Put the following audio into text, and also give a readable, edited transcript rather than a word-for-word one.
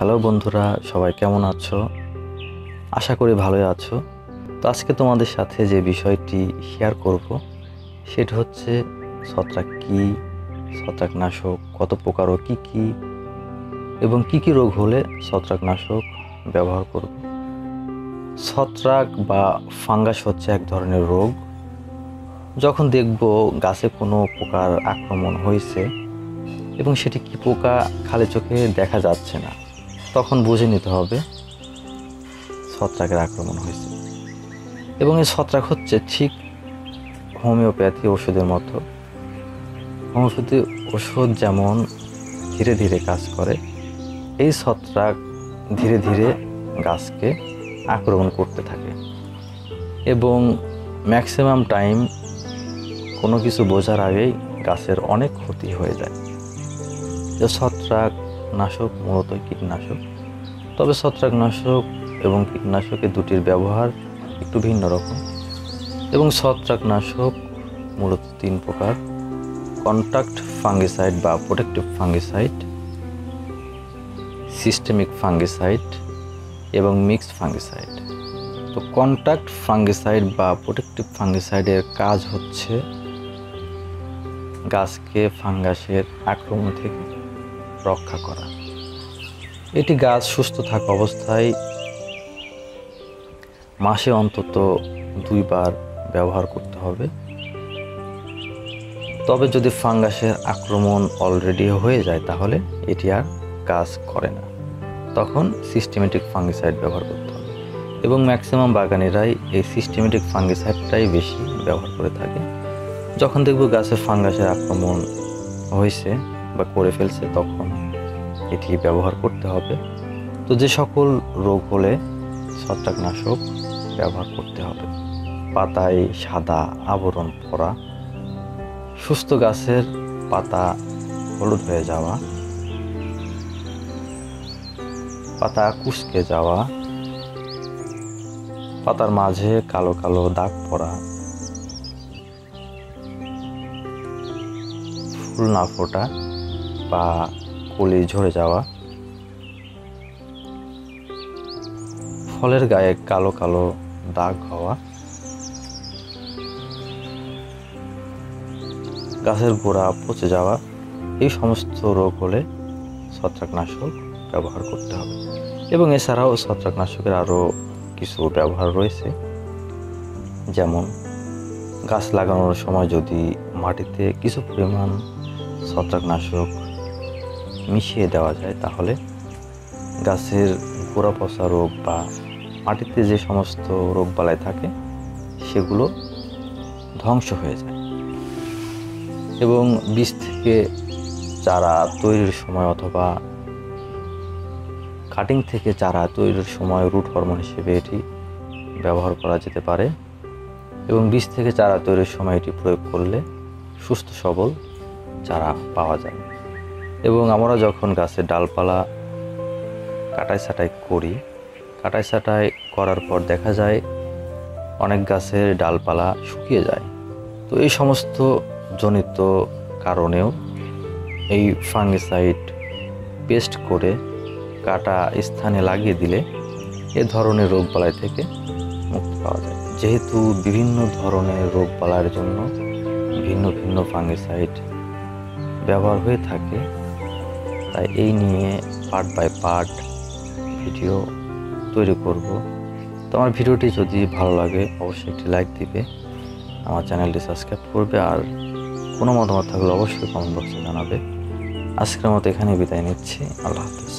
Hello বন্ধুরা, সবাই কেমন আছো? আশা করি ভালোই আছো। তো আজকে তোমাদের সাথে যে বিষয়টি শেয়ার করব সেটা হচ্ছে ছত্রাক কী, ছত্রাকনাশক কত প্রকার ও কী কী, এবং কী কী রোগ হলে ছত্রাকনাশক ব্যবহার করব। ছত্রাক বা ফাঙ্গাস হচ্ছে এক ধরনের রোগ। যখন দেখব গাছে কোনো পোকার আক্রমণ হয়েছে এবং সেটি কী পোকা খালি চোখে দেখা যাচ্ছে না, তখন বুঝে নিতে হবে ছত্রাকের আক্রমণ হয়েছে। এবং এই ছত্রাক হচ্ছে ঠিক হোমিওপ্যাথি ওষুধের মতো। হোমিওপ্যাথি ওষুধ যেমন ধীরে ধীরে কাজ করে, এই ছত্রাক ধীরে ধীরে গাছকে আক্রমণ করতে থাকে এবং ম্যাক্সিমাম টাইম কোনো কিছু বোঝার আগেই গাছের অনেক ক্ষতি হয়ে যায়। যে ছত্রাকনাশক মূলত কীটনাশক, তবে ছত্রাকনাশক এবং কীটনাশকের দুটির ব্যবহার একটু ভিন্ন রকম। এবং ছত্রাকনাশক মূলত তিন প্রকার: কন্ট্যাক্ট ফাঙ্গিসাইড বা প্রোটেক্টিভ ফাঙ্গিসাইড, সিস্টেমিক ফাঙ্গিসাইড এবং মিক্সড ফাঙ্গিসাইড। তো কন্ট্যাক্ট ফাঙ্গিসাইড বা প্রোটেক্টিভ ফাঙ্গিসাইডের কাজ হচ্ছে গাছকে ফাঙ্গাসের আক্রমণ থেকে রক্ষা করা। এটি গাছ সুস্থ থাকা অবস্থায় মাসে অন্তত 2 বার ব্যবহার করতে হবে। তবে যদি ফাঙ্গাসের আক্রমণ অলরেডি হয়ে যায় তাহলে এটি আর কাজ করে না, তখন সিস্টেমেটিক ফাঙ্গিসাইড ব্যবহার করতে হবে। এবং ম্যাক্সিমাম বাগানিরাই এই সিস্টেমেটিক ফাঙ্গিসাইডটাই বেশি ব্যবহার করে থাকে। যখন দেখব গাছে ফাঙ্গাসের আক্রমণ হয়েছে বা করে ফেলছে, তখন এটি ব্যবহার করতে হবে। তো যে সকল রোগ হলে ছত্রাকনাশক ব্যবহার করতে হবে: পাতায় সাদা আবরণ পড়া, সুস্থ গাছের পাতা হলুদ হয়ে যাওয়া, পাতা কুঁচকে যাওয়া, পাতার মাঝে কালো কালো দাগ পড়া, ফুল না ফোটা বা কলি ঝরে যাওয়া, ফলের গায়ে কালো কালো দাগ হওয়া, গাছের গোড়া পচে যাওয়া, এই সমস্ত রোগ হলে ছত্রাকনাশক ব্যবহার করতে হবে। এবং এছাড়াও ছত্রাকনাশকের আরও কিছু ব্যবহার রয়েছে, যেমন গাছ লাগানোর সময় যদি মাটিতে কিছু পরিমাণ ছত্রাকনাশক মিশিয়ে দেওয়া যায়, তাহলে গাছের গোড়া পচা রোগ বা মাটিতে যে সমস্ত রোগবালাই থাকে সেগুলো ধ্বংস হয়ে যায়। এবং বীজ থেকে চারা তৈরির সময় অথবা কাটিং থেকে চারা তৈরির সময় রুট হরমোন হিসেবে এটি ব্যবহার করা যেতে পারে। এবং বীজ থেকে চারা তৈরির সময় এটি প্রয়োগ করলে সুস্থ সবল চারা পাওয়া যায়। এবং আমরা যখন গাছের ডালপালা কাটাই ছাঁটাই করি, কাটাই ছাঁটাই করার পর দেখা যায় অনেক গাছের ডালপালা শুকিয়ে যায়। তো এই সমস্ত জনিত কারণেও এই ফাঙ্গিসাইড পেস্ট করে কাটা স্থানে লাগিয়ে দিলে এ ধরনের রোগবালাই থেকে মুক্তি পাওয়া যায়। যেহেতু বিভিন্ন ধরনের রোগবালাইয়ের জন্য ভিন্ন ভিন্ন ফাঙ্গিসাইড ব্যবহার হয়ে থাকে, তাই এই নিয়ে পার্ট বাই পার্ট ভিডিও তৈরি করব। তো আমার ভিডিওটি যদি ভালো লাগে অবশ্যই একটি লাইক দিবে, আমার চ্যানেলটি সাবস্ক্রাইব করবে, আর কোনো মতামত থাকলে অবশ্যই কমেন্ট বক্সে জানাবে। আজকের মতো এখানেই বিদায় নিচ্ছি। আল্লাহ হাফেজ।